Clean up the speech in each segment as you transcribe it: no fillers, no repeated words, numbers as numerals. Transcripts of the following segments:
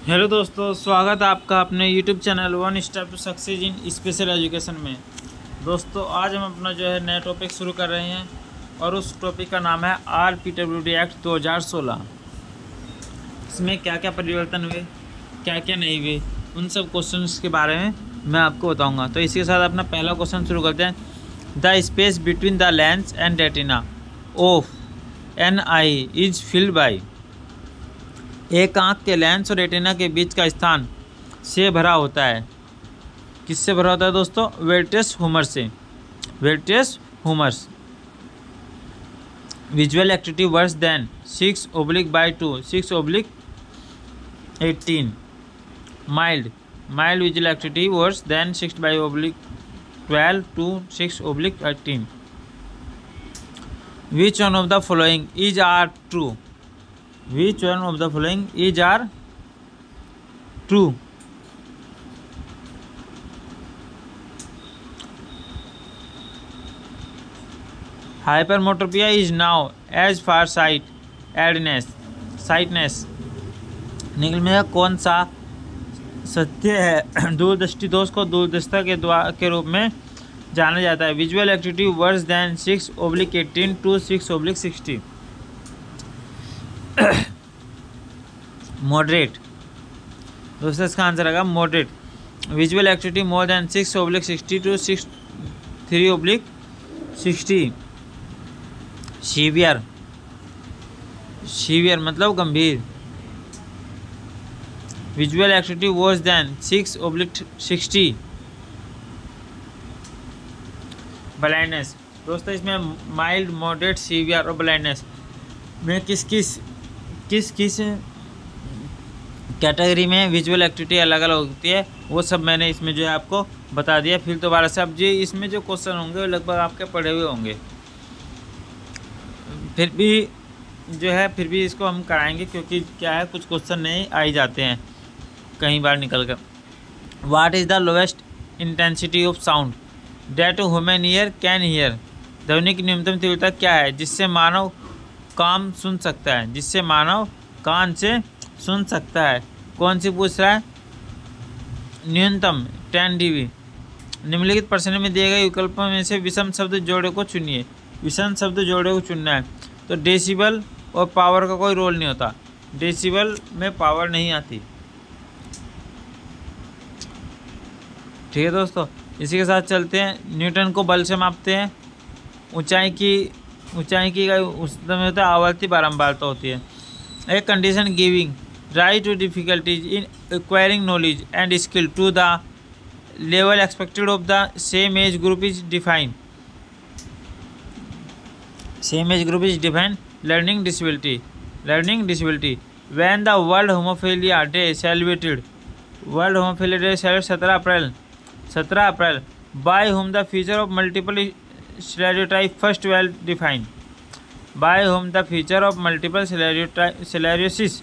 Hello दोस्तों, स्वागत है आपका अपने YouTube channel one step to success in special education में। दोस्तों आज हम अपना जो है नया टॉपिक शुरू कर रहे हैं और उस टॉपिक का नाम है RPWD एक्ट 2016। इसमें क्या क्या परिवर्तन हुए, क्या क्या नहीं हुए, उन सब क्वेश्चंस के बारे में मैं आपको बताऊंगा। तो इसी के साथ अपना पहला क्वेश्चन शुरू करते हैं। The space between the lens and retina of an eye is filled by. एक आँख के लेंस और रेटिना के बीच का स्थान से भरा होता है। किससे भरा होता है दोस्तों? वेट्रियस ह्यूमर से। Vitreous humours. Visual activity worse than 6/2 6/18। Mild visual activity worse than 6/12 to 6/18। Which one of the following is are true? Which one of the following is are true? Hypermetropia is now as far sightedness. निकल में कौन सा सत्य है? दूरदृष्टि दोष को दूरदृष्टा के रूप में जाना जाता है। Visual activity worse then 6/18 to 6/60। Moderate दोस्तों, इसका आंसर आएगा moderate. Visual activity more than 6/60 to 3/60। Severe मतलब गंभीर। Visual activity worse then 6/60। Blindness दोस्तों, इसमें माइल्ड, मॉडरेट, सीवियर और ब्लाइंडनेस में किस कैटेगरी में विजुअल एक्टिविटी अलग अलग होती है, वो सब मैंने इसमें जो है आपको बता दिया। फिर दोबारा से अब जी इसमें जो क्वेश्चन होंगे वो लगभग आपके पढ़े हुए होंगे, फिर भी इसको हम कराएंगे क्योंकि क्या है, कुछ क्वेश्चन नहीं आ ही जाते हैं कई बार निकल कर। What is the lowest intensity of sound that human ear can hear? ध्वनि की न्यूनतम तीव्रता क्या है जिससे मानव कान सुन सकता है? कौन सी पूछ रहा है? न्यूनतम 10 dB। निम्नलिखित प्रश्न में दिए गए विकल्पों में से विषम शब्द जोड़े को चुनिए। विषम शब्द जोड़े को चुनना है तो डेसिबल और पावर का कोई रोल नहीं होता। डेसिबल में पावर नहीं आती। ठीक है दोस्तों, इसी के साथ चलते हैं। न्यूटन को बल से मापते हैं। ऊंचाई की उस समय होता है आवर्ती बारंबारता होती है। एक condition giving rise to difficulties in acquiring knowledge and skill to the level expected of the same age group is defined. Same age group is defined learning disability. When the world homophilia day celebrated 17 April by whom the feature of multiple stereotype first well defined? By whom the feature of multiple sclerosis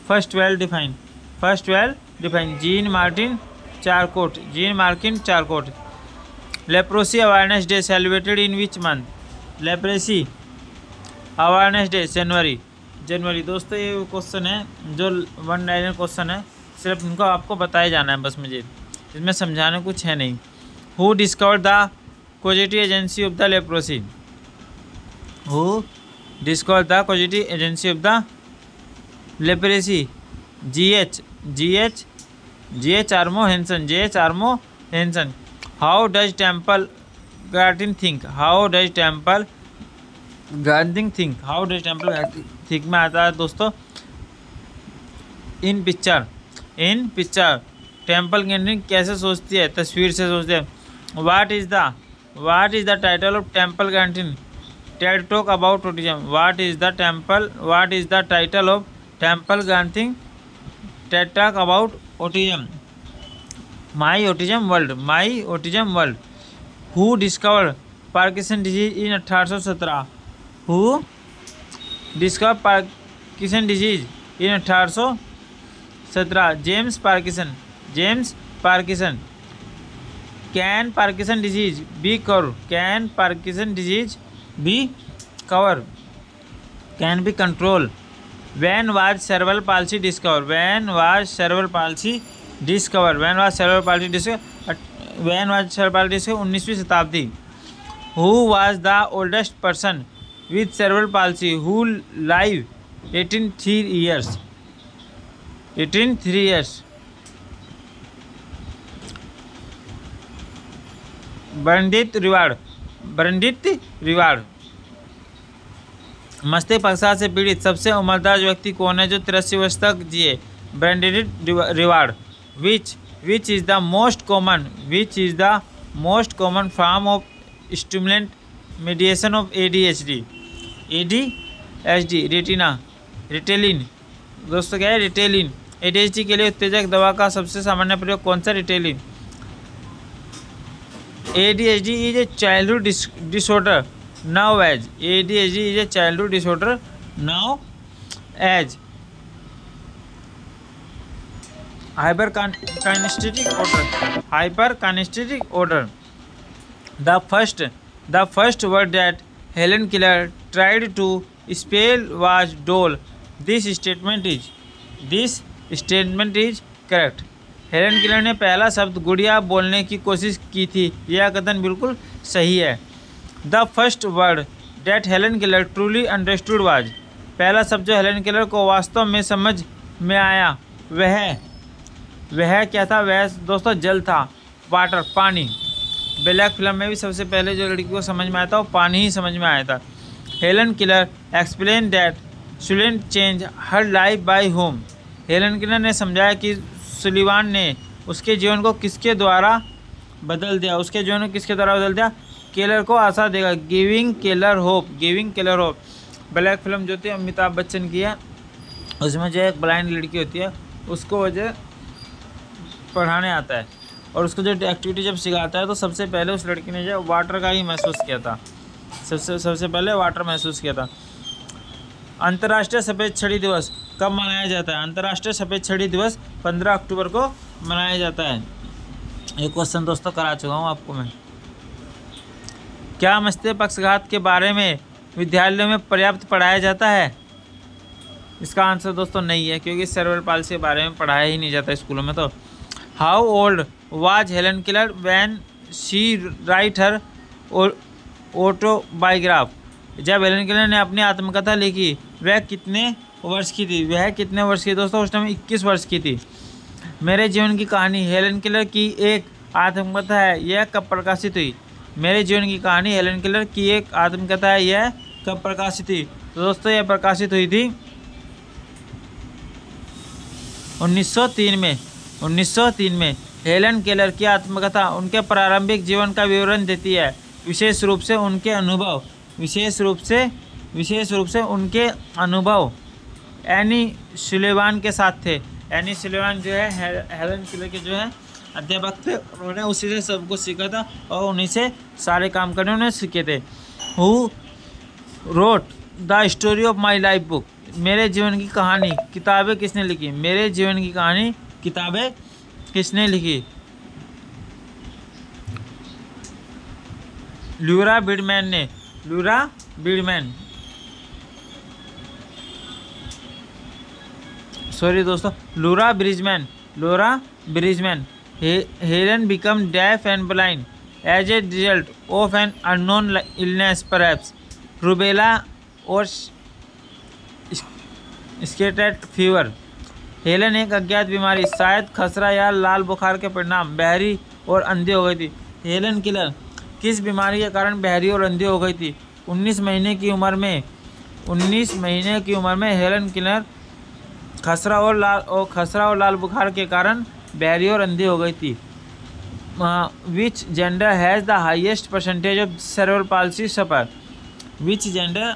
first well defined? Jean Martin Charcot. Leprosy awareness day celebrated in which month? Leprosy awareness day जनवरी। दोस्तों ये question है जो one liner question है, सिर्फ इनको आपको बताया जाना है बस। मुझे इसमें समझाने कुछ है नहीं। Who discovered the causative agency of the leprosy? G.H. Armo Henson. How does Temple Grandin think? में आता है दोस्तों इन पिक्चर। टेम्पल ग्रैंडिन कैसे सोचती है? तस्वीर से सोचती है। What is the title of Temple Grandin TED Talk about autism? What is the title of Temple Grandin TED Talk about autism? My Autism World. Who discovered Parkinson disease in 1817? Who discovered Parkinson disease in 1817? James Parkinson. Can Parkinson disease be cured? Can be controlled? When was cerebral palsy discovered? When was cerebral palsy discovered? When was cerebral palsy discovered? When was cerebral palsy discovered? 19वीं शताब्दी. Who was the oldest person with cerebral palsy who lived 83 years? 83 years. ब्रंडित रिवाड़. मस्तिष्क पक्षाघात से पीड़ित सबसे उम्रदराज व्यक्ति कौन है जो 83 वर्ष तक जिए? ब्रंडित रिवाड़. Which is the most common form of stimulant mediation of ADHD? Retina. Ritalin. दोस्तों क्या है? रिटेलिन. ADHD के लिए उत्तेजक दवा का सबसे सामान्य प्रयोग कौन सा? Ritalin. ADHD is a childhood disorder now as. ADHD is a childhood disorder now as. Hyperkinesthetic order. The first word that Helen Keller tried to spell was doll. This statement is correct. Helen Keller ने पहला शब्द गुड़िया बोलने की कोशिश की थी. यह कथन बिल्कुल सही है. The first word that Helen Keller truly understood was. पहला शब्द जो हेलन किलर को वास्तव में समझ में आया वह क्या था? वह दोस्तों जल था. वाटर, पानी. ब्लैक फिल्म में भी सबसे पहले जो लड़की को समझ में आया था वो पानी ही समझ में आया था. Helen Keller explain that Sullivan change her life by home. Helen Keller ने समझाया कि सुलिवान ने उसके जीवन को किसके द्वारा बदल दिया? केलर को आशा देगा. Giving Keller hope. Black film जो थी अमिताभ बच्चन की है, उसमें जो एक ब्लाइंड लड़की होती है उसको वजह पढ़ाने आता है और उसको जो एक्टिविटी जब सिखाता है तो सबसे पहले उस लड़की ने जो वाटर का ही महसूस किया था. सबसे पहले वाटर महसूस किया था. अंतर्राष्ट्रीय सफ़ेद छड़ी दिवस कब मनाया जाता है? अंतर्राष्ट्रीय सफ़ेद छड़ी दिवस 15 अक्टूबर को मनाया जाता है. एक क्वेश्चन दोस्तों करा चुका हूँ आपको मैं. क्या मस्तिष्क पक्षाघात के बारे में विद्यालयों में पर्याप्त पढ़ाया जाता है? इसका आंसर दोस्तों नहीं है, क्योंकि सेरेब्रल पाल्सी के बारे में पढ़ाया ही नहीं जाता स्कूलों में. तो how old was Helen Keller when she write her autobiography? जब हेलन किलर ने अपनी आत्मकथा लिखी वह कितने वर्ष की थी? दोस्तों उस टाइम 21 वर्ष की थी. मेरे जीवन की कहानी हेलन किलर की एक आत्मकथा है. यह कब प्रकाशित हुई? मेरे जीवन की कहानी हेलन किलर की एक आत्मकथा है. यह कब प्रकाशित हुई? तो दोस्तों यह प्रकाशित हुई थी 1903 में. 1903 में हेलन केलर की आत्मकथा उनके प्रारंभिक जीवन का विवरण देती है. विशेष रूप से उनके उनके अनुभव एनी सुलिवान के साथ थे. एनी सुलिवान जो है हेलन केलर के जो है अध्यापक थे. उन्होंने उसी से सबको सीखा था और उन्हीं से सारे काम करने उन्हें सीखे थे. Who wrote the story of my life book? मेरे जीवन की कहानी किताबें किसने लिखी? मेरे जीवन की कहानी किताबें किसने लिखी? लूरा ब्रिडमैन ने. लूरा ब्रिडमैन. सॉरी दोस्तों, Laura Bridgman. Helen become deaf and blind as a result of an unknown illness, perhaps rubella और स्केटेड फीवर. हेलन एक अज्ञात बीमारी, शायद खसरा या लाल बुखार के परिणाम बहरी और अंधी हो गई थी. हेलन किलर किस बीमारी के कारण बहरी और अंधी हो गई थी? 19 महीने की उम्र में हेलन किलर खसरा और लाल बुखार के कारण बहरी और अंधी हो गई थी. Which gender has the highest percentage of cerebral palsy suffer? Which gender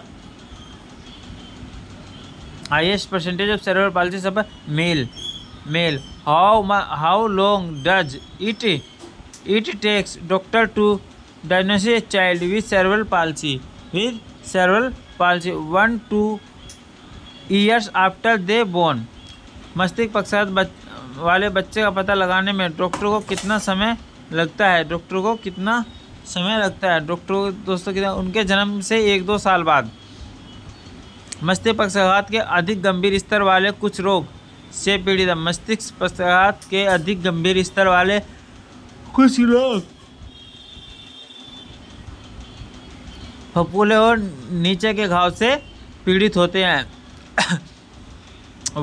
highest percentage of cerebral palsy suffer? Male. How long does it takes doctor to diagnose a child with cerebral palsy? 1-2 years after they born. मस्तिष्क पक्षाघात वाले बच्चे का पता लगाने में doctor को कितना समय लगता है? डॉक्टर को दोस्तों कितना? उनके जन्म से 1-2 साल बाद. मस्तिष्क पक्षाघात के अधिक गंभीर स्तर वाले कुछ रोग से पीड़ित है। मस्तिष्क पक्षाघात के अधिक गंभीर स्तर वाले कुछ लोग फफूंदे और नीचे के घाव से पीड़ित होते हैं।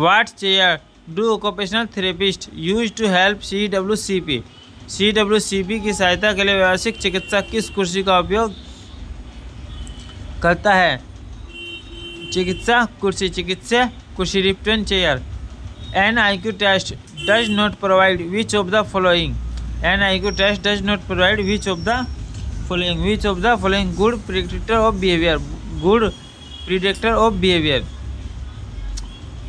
What chair do occupational therapists use to help CWCP? CWCP की सहायता के लिए व्यावसायिक चिकित्सक किस कुर्सी का उपयोग करता है? चिकित्सा कुर्सी रिप्टन chair. An IQ test does not provide which of the following? An IQ test does not provide which of the following? Which of the following good predictor of behavior? Good predictor of behavior.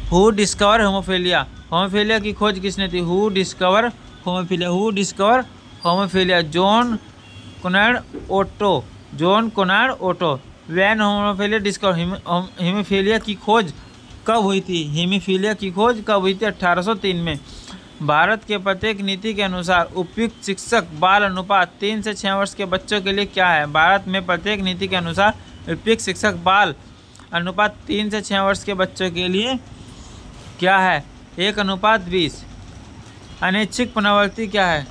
Who discover homophilia? होमोफिलिया की खोज किसने की? Who discover homophilia? Who discover homophilia? John Conrad Otto. When homophilia discover, haemophilia की खोज कब हुई थी? Haemophilia की खोज कब हुई थी? 1803 में। भारत के प्रत्येक नीति के अनुसार उपयुक्त शिक्षक बाल अनुपात 3 से 6 वर्ष के बच्चों के लिए क्या है? भारत में प्रत्येक नीति के अनुसार उपयुक्त शिक्षक बाल अनुपात 3 से 6 वर्ष के बच्चों के लिए क्या है? 1:20। अनैच्छिक पुनरावृत्ति क्या है?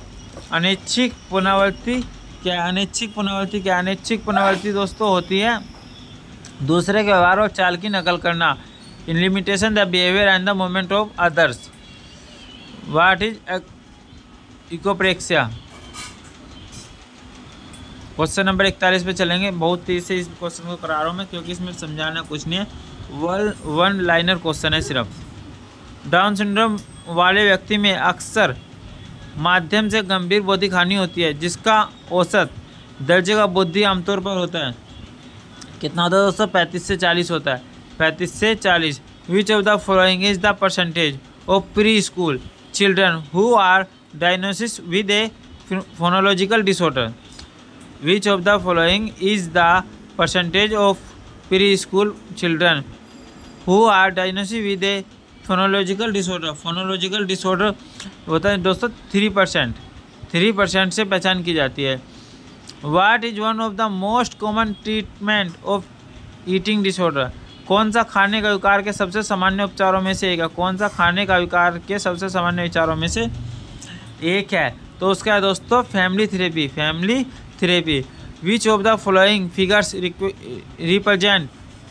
अनैच्छिक पुनरावृत्ति दोस्तों होती है दूसरे के व्यवहार और चाल की नकल करना। In limitation the behaviour and the movement of others. What is echopraxia? Question number 41 पे चलेंगे। बहुत तेज से इस क्वेश्चन को करा रहा हूँ मैं, क्योंकि इसमें समझाना कुछ नहीं है, वन लाइनर क्वेश्चन है सिर्फ। डाउन सिंड्रोम वाले व्यक्ति में अक्सर माध्यम से गंभीर बौद्धिक हानि होती है, जिसका औसत दर्जे का बुद्धि आमतौर पर होता है कितना होता है दोस्तों? 35 से 40 होता है। 35 से 40। Which of the following is the percentage of preschool children who are diagnosis with a phonological disorder? Which of the following is the percentage of preschool children who are diagnosis with a phonological disorder? Phonological disorder होता है दोस्तों 3%। 3% से पहचान की जाती है। What is one of the most common treatment of eating disorder? कौन सा खाने का विकार के सबसे सामान्य उपचारों में से एक है? कौन सा खाने का विकार के सबसे सामान्य विचारों में से एक है? तो उसका है दोस्तों family therapy. Which of the following figures represent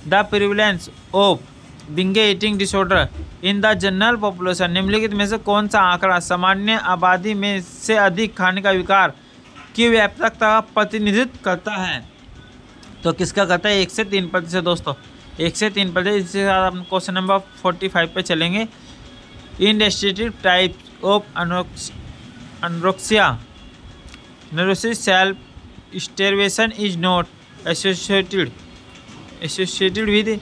the prevalence of binge eating disorder in the general population? निम्नलिखित में से कौन सा आंकड़ा सामान्य आबादी में से अधिक खाने का विकार की व्यापकता का प्रतिनिधित्व करता है? तो किसका करता है? 1 से 3% दोस्तों, 1 से 3%। इसके साथ हम क्वेश्चन नंबर 45 पे चलेंगे। इंडेस्टिट्यूटिव types of anorexia nervous self starvation is not associated with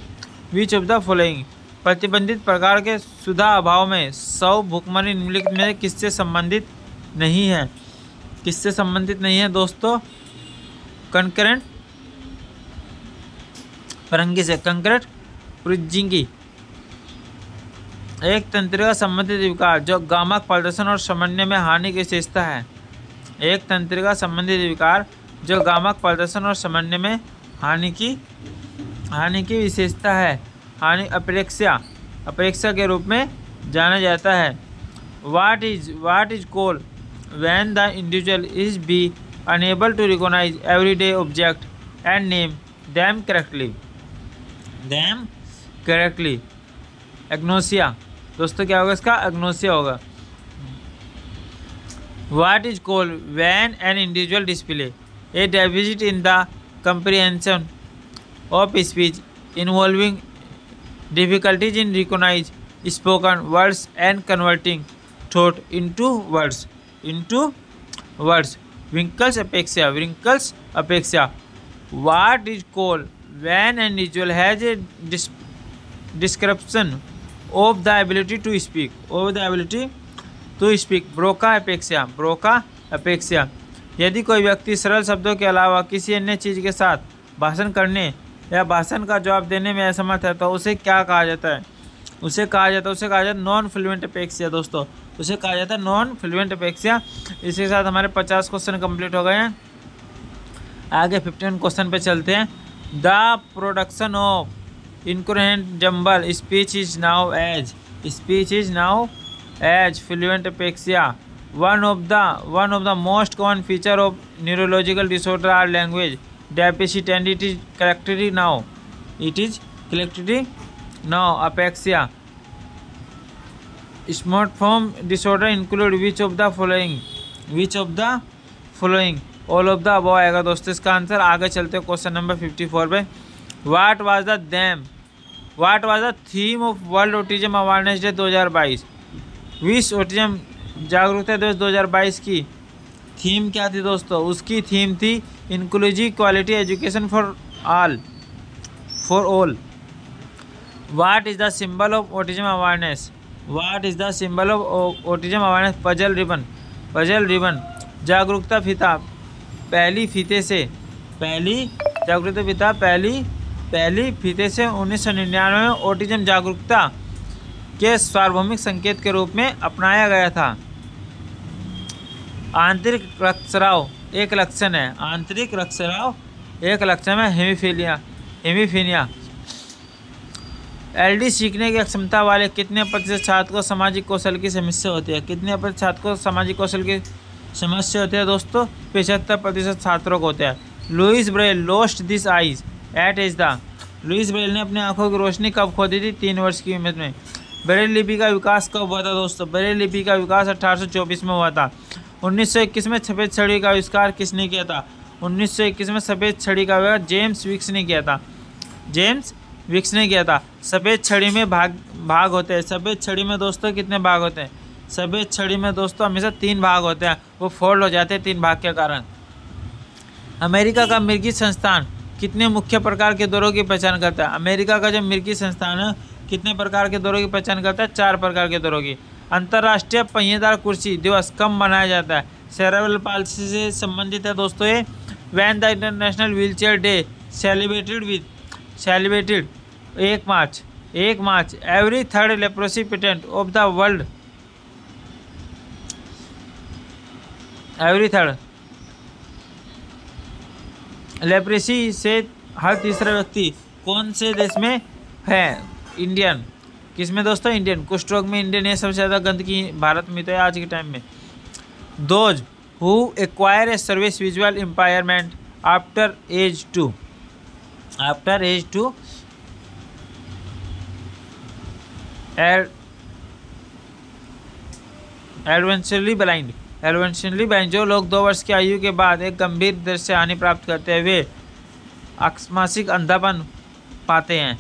which of the following? प्रतिबंधित प्रकार के सुधा अभाव में सौ भूखमरी निम्नलिखित में किससे संबंधित नहीं है? किससे संबंधित नहीं है दोस्तों? कंकरेंट परंगी से, कंकरेंट प्रिजिंगी। एक तंत्रिका संबंधित विकार जो गामक प्रदर्शन और समन्वय में हानि की विशेषता है। एक तंत्रिका संबंधित विकार जो गामक प्रदर्शन और समन्वय में हानि की विशेषता है। हानि अपेक्षा के रूप में जाना जाता है। What is called when the individual is be unable to recognise everyday object and name them correctly? Agnosia दोस्तों, क्या होगा इसका? एग्नोसिया होगा। What is called when an individual display a deficit in the comprehension of speech involving difficulties in recognize spoken words and converting thought into words. Winkle's apexia. What is called when an individual has a description of the ability to speak? Broca apexia. यदि कोई व्यक्ति सरल शब्दों के अलावा किसी अन्य चीज़ के साथ भाषण करने या भाषण का जवाब देने में असमर्थ है तो उसे क्या कहा जाता है? उसे कहा जाता है नॉन फ्लुएंट अपेक्सिया दोस्तों। उसे कहा जाता है नॉन फ्लुएंट अपेक्सिया। इसके साथ हमारे 50 क्वेश्चन कंप्लीट हो गए हैं। आगे 15 क्वेश्चन पे चलते हैं। The production of incoherent jumble. Speech is now as fluent apexia. One of the most common feature of neurological disorder are language deficit, and it is characteristic now. Apexia. Smartphone disorder include which of the following? All of the above आएगा दोस्तों इसका answer. आगे चलते हैं question number 54 पे। What was the theme of world autism awareness day 2022? विश्व autism जागरूकता दिवस 2022 की थीम क्या थी दोस्तों? उसकी थीम थी inclusive quality education for all. What is the symbol of autism awareness? Puzzle ribbon. जागरूकता फीता पहली फीते से 1999 में ऑटिज्म जागरूकता के सार्वभौमिक संकेत के रूप में अपनाया गया था। आंतरिक रक्तस्राव एक लक्षण है। हेमीफीलिया। एलडी सीखने की अक्षमता वाले कितने प्रतिशत छात्र को सामाजिक कौशल की समस्या होती है? दोस्तों 75% छात्रों को होते हैं। Louis Braille lost this eyes at age the. Louis Braille ने अपनी आंखों की रोशनी कब खो दी थी? 3 वर्ष की उम्र में। ब्रेल लिपि का विकास कब हुआ था दोस्तों? ब्रेल लिपि का विकास 1824 में हुआ था। 1921 में सफ़ेद छड़ी का आविष्कार किसने किया था? 1921 में सफ़ेद छड़ी का आविष्कार जेम्स विक्स ने किया था। सफ़ेद छड़ी में भाग होते हैं। सफ़ेद छड़ी में दोस्तों कितने भाग होते हैं? सफ़ेद छड़ी में दोस्तों हमेशा 3 भाग होते हैं, वो फोल्ड हो जाते हैं 3 भाग के कारण। अमेरिका का मिर्गी संस्थान कितने मुख्य प्रकार के दौरों की पहचान करता है? अमेरिका का जो मिर्गी संस्थान है कितने प्रकार के दौरों की पहचान करता है? 4 प्रकार के दौरों की। अंतर्राष्ट्रीय पहिएदार कुर्सी दिवस कब मनाया जाता है? सेरेब्रल पाल्सी से संबंधित है दोस्तों ये। When the international wheelchair day celebrated 1 March. Every third leprosy patent of the world. Leprosy से हर तीसरा व्यक्ति कौन से देश में है? इंडियन। किस में दोस्तों? इंडियन। कुष्ठ रोग में इंडियन है। सबसे ज़्यादा गंदगी भारत में तो है आज के टाइम में। Those who acquire a service visual impairment after age 2 adventurously blind. जो लोग 2 वर्ष की आयु के बाद एक गंभीर दृश्य हानि प्राप्त करते हैं वे आकस्मिक अंधापन पाते हैं।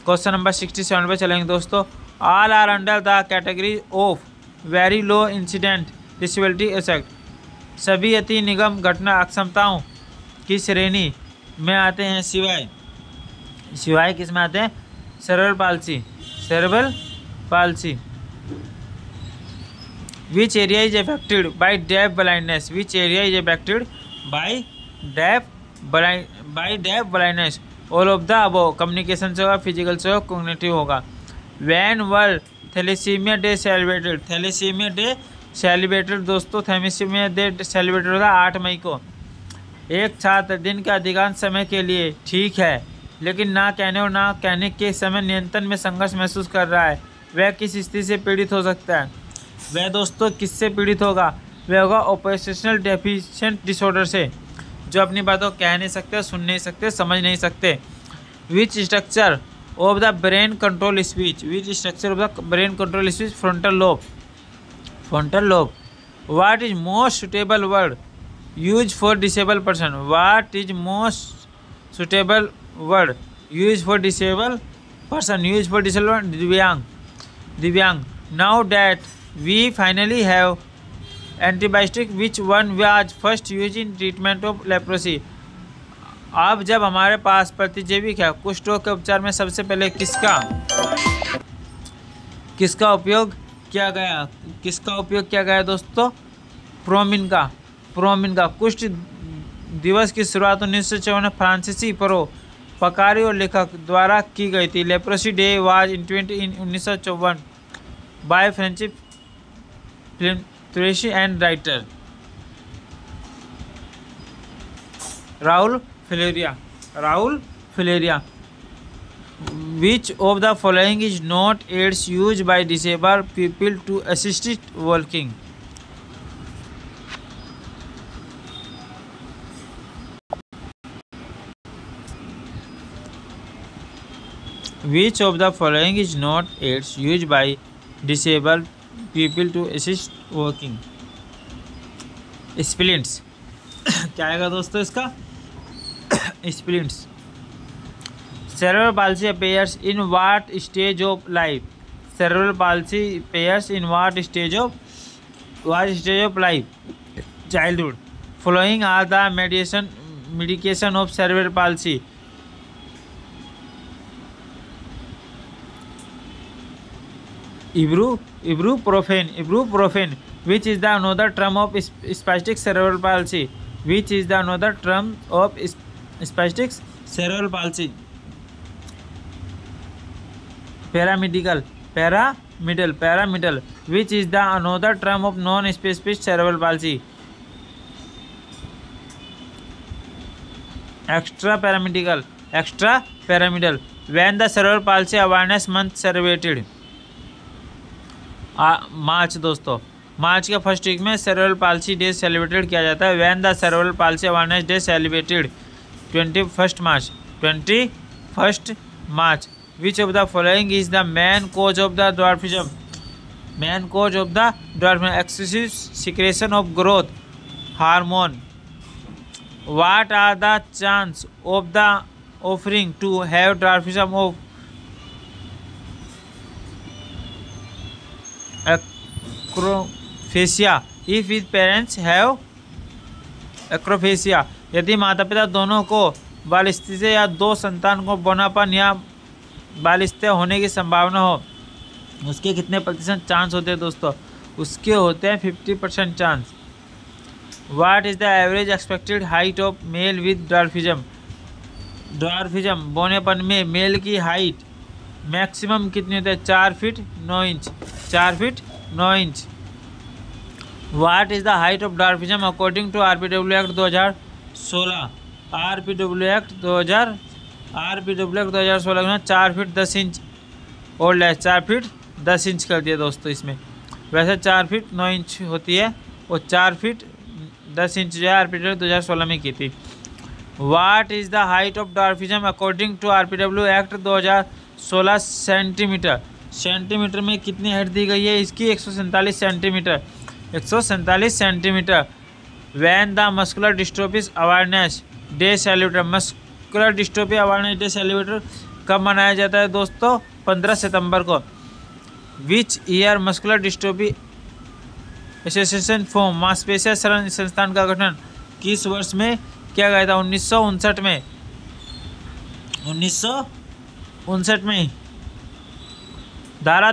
क्वेश्चन नंबर 67 पे चलेंगे दोस्तों। All are under the category of very low incident disability act. सभी अति निगम घटना अक्षमताओं की श्रेणी में आते हैं सिवाय किस में आते हैं? Cerebral palsy. Which area is affected by deaf blindness? All of the above। Communication से होगा, फिजिकल से होगा, कॉग्निटिव होगा। When World Thalassemia Day celebrated दोस्तों थैलेसीमिया डे सेलिब्रेटेड होगा 8 मई को। एक छात्र दिन के अधिकांश समय के लिए ठीक है, लेकिन ना कहने और ना कहने के समय नियंत्रण में संघर्ष महसूस कर रहा है। वह किस स्थिति से पीड़ित हो सकता है? वह दोस्तों किससे पीड़ित होगा? वह होगा ऑपोजिशनल डेफिशिएंट डिसऑर्डर से, जो अपनी बातों कह नहीं सकते, सुन नहीं सकते, समझ नहीं सकते। Which structure of the brain control speech? Frontal lobe. What is most suitable word use for disable person? दिव्यांग। Now that we finally have antibiotic, which one was first used in treatment of leprosy? अब जब हमारे पास प्रतिजैविक है, कुष्ठ रोग के उपचार में सबसे पहले किसका उपयोग किया गया दोस्तों? प्रोमिन का। कुष्ठ दिवस की शुरुआत 1954 में फ्रांसीसी परोपकारी और लेखक द्वारा की गई थी। Leprosy day was in 1954 by French film थ्रेशी and writer Raoul Follereau. Which of the following is not aids used by disabled people to assist walking? Which of the following is not aids used by disabled people to assist walking? Splints. क्या आएगा दोस्तों इसका? Splints. Cerebral palsy appears in what stage of life? Cerebral palsy appears in what stage of life? Childhood. Following are the medication of cerebral palsy. Ibuprofen, which is the another term of spastic cerebral palsy. Which is the another term of spastic cerebral palsy? Pyramidal, which is the another term of non-spastic cerebral palsy? Extrapyramidal. When the cerebral palsy awareness month celebrated? मार्च दोस्तों, मार्च के first week में cerebral palsy day celebrated किया जाता है। When the cerebral palsy awareness day celebrated? 21 मार्च। Which of the following is the main cause of the dwarfism? Excessive secretion of growth hormone. What are the chance of the offering to have dwarfism of acrophasia if his parents have acrophasia? यदि माता पिता दोनों को बालिस्ते या दो संतान को बोनापन या बालिस्ते होने की संभावना हो, उसके कितने प्रतिशत चांस होते हैं दोस्तों? उसके होते हैं 50% chance. What is the average expected height of male with dwarfism? बोनेपन में मेल की हाइट मैक्सिमम कितनी होती है? 4 feet 9 inch. 4 feet 9 inch. What is the height of dwarfism according to RPW act 2016? RPW act 2016 में 4 फीट 10 इंच और less 4 feet 10 inch कर दिया दोस्तों। इसमें वैसे 4 फीट 9 इंच होती है और 4 फीट 10 इंच जो है आरपीडब्ल्यू 2016 में की थी। What is the height of dwarfism according to RPW act 2016? Centimetre में कितनी हाइट दी गई है इसकी? 147 centimetre. 147 centimetre. When the muscular dystrophy awareness day celebrated? Muscular dystrophy awareness day celebrated कब मनाया जाता है दोस्तों? 15 सितंबर को। Which year muscular dystrophy association form? मांसपेशिया शरण संस्थान का गठन किस वर्ष में किया गया था? 1959 में। 1959 में। धारा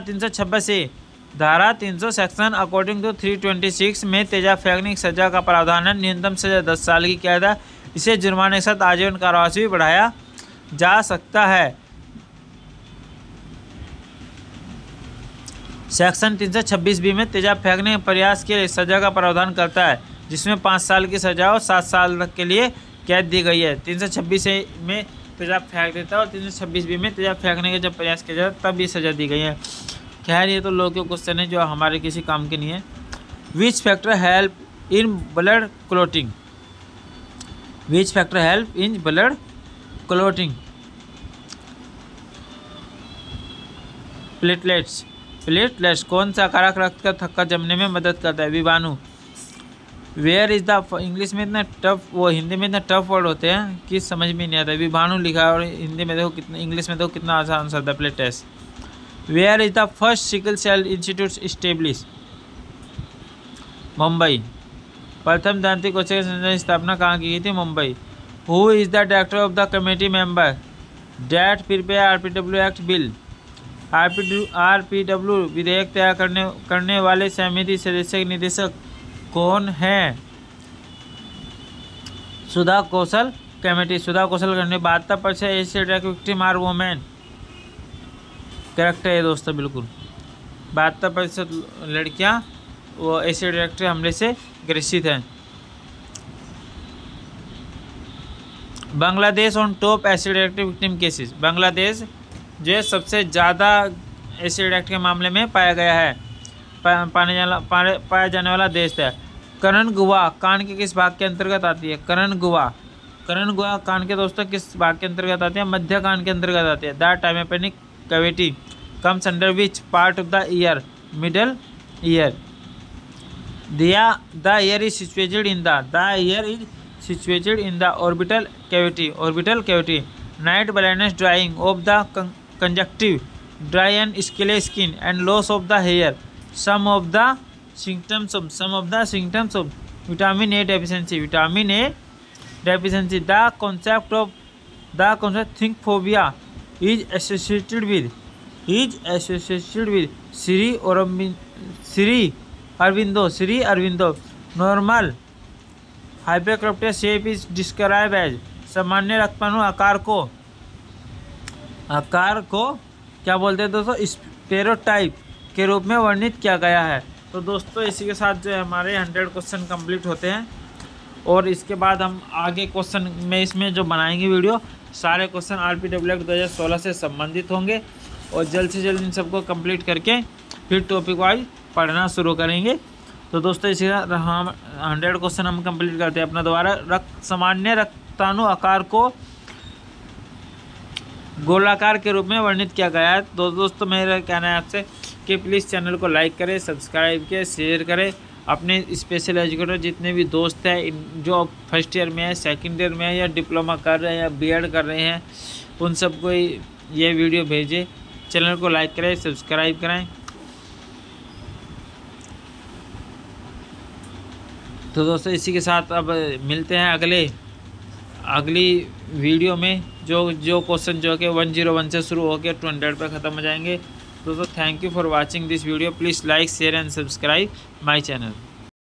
300 सेक्शन अकॉर्डिंग टू 326 में तेजाब फेंकने की सजा का प्रावधान है। न्यूनतम सजा 10 साल की किया था। इसे जुर्माने के साथ आजीवन कारावास भी बढ़ाया जा सकता है। सेक्शन 326 में तेजाब फेंकने के प्रयास के लिए सजा का प्रावधान करता है, जिसमें 5 साल की सजा और 7 साल तक के लिए कैद दी गई है। 326 में तेजाब फेंक देता है और 326 में तेजाब फेंकने का जब प्रयास किया जाता तब ये सजा दी गई है। खैर ये तो लोगों के क्वेश्चन है जो हमारे किसी काम के नहीं है। Which factor help in blood clotting? Which factor help in blood clotting? Platelets कौन सा कारक रक्त का थक्का जमने में मदद करता है? विषाणु। वेयर इज द, इंग्लिश में इतना टफ, वो हिंदी में इतना टफ वर्ड होते हैं कि समझ में नहीं आता। विषाणु लिखा है और हिंदी में देखो कितना, इंग्लिश में देखो कितना आसान शब्द है platelets. Where is the first sickle cell institute establish? Mumbai. प्रथम दांती कोशिका संस्थान की स्थापना कहाँ की गई थी? Mumbai. Who is the director of the committee member date prepare RPW act bill? RPW विधेयक तैयार करने वाले समिति सदस्य के निदेशक कौन है? Sudha Kaushal committee. Sudha Kaushal committee. 72% acid attack victim are women. Correct है दोस्तों, बिल्कुल 72% लड़कियां वो एसिड अटैक हमले से ग्रसित हैं। Bangladesh on top acid attack victim cases? Bangladesh जो है सबसे ज़्यादा एसिड एक्ट के मामले में पाया गया है, पाया जाने वाला देश है। करण गुहा कान के किस भाग के अंतर्गत आती है? करण गुहा कान के दोस्तों किस भाग के अंतर्गत आती है? मध्य कान के अंतर्गत आती है। The tympanic cavity comes under which part of the year? Middle ear. The ear is situated in the orbital cavity. Night blindness, drying of the conjunctive, dry and scaly skin, and loss of the hair. Some of the symptoms of vitamin A deficiency. The concept think phobia is associated with Sri Aurobindo. Normal hypercropter shape is described as सामान्य रक्तअणु आकार को क्या बोलते हैं दोस्तों? Stereotype के रूप में वर्णित किया गया है। तो दोस्तों इसी के साथ जो है हमारे 100 क्वेश्चन कंप्लीट होते हैं और इसके बाद हम आगे क्वेश्चन में इसमें जो बनाएंगे वीडियो, सारे क्वेश्चन RPW 2016 से संबंधित होंगे और जल्द से जल्द इन सबको कंप्लीट करके फिर टॉपिक वाइज पढ़ना शुरू करेंगे। तो दोस्तों इसी का हम 100 क्वेश्चन हम कंप्लीट करते हैं अपना। दोबारा सामान्य रक्ताणु आकार को गोलाकार के रूप में वर्णित किया गया है। तो दोस्तों मेरा कहना है आपसे कि प्लीज़ चैनल को लाइक करें, सब्सक्राइब करें, शेयर करें। अपने स्पेशल एजुकेटर जितने भी दोस्त हैं जो फर्स्ट ईयर में है, सेकंड ईयर में है, या डिप्लोमा कर रहे हैं या बीएड कर रहे हैं, उन सबको ये वीडियो भेजें। चैनल को लाइक करें, सब्सक्राइब करें। तो दोस्तों इसी के साथ अब मिलते हैं अगली वीडियो में, जो क्वेश्चन जो कि 101 से शुरू होकर 200 पे ख़त्म हो जाएंगे। दोस्तों thank you for watching this video. Please like, share and subscribe my channel.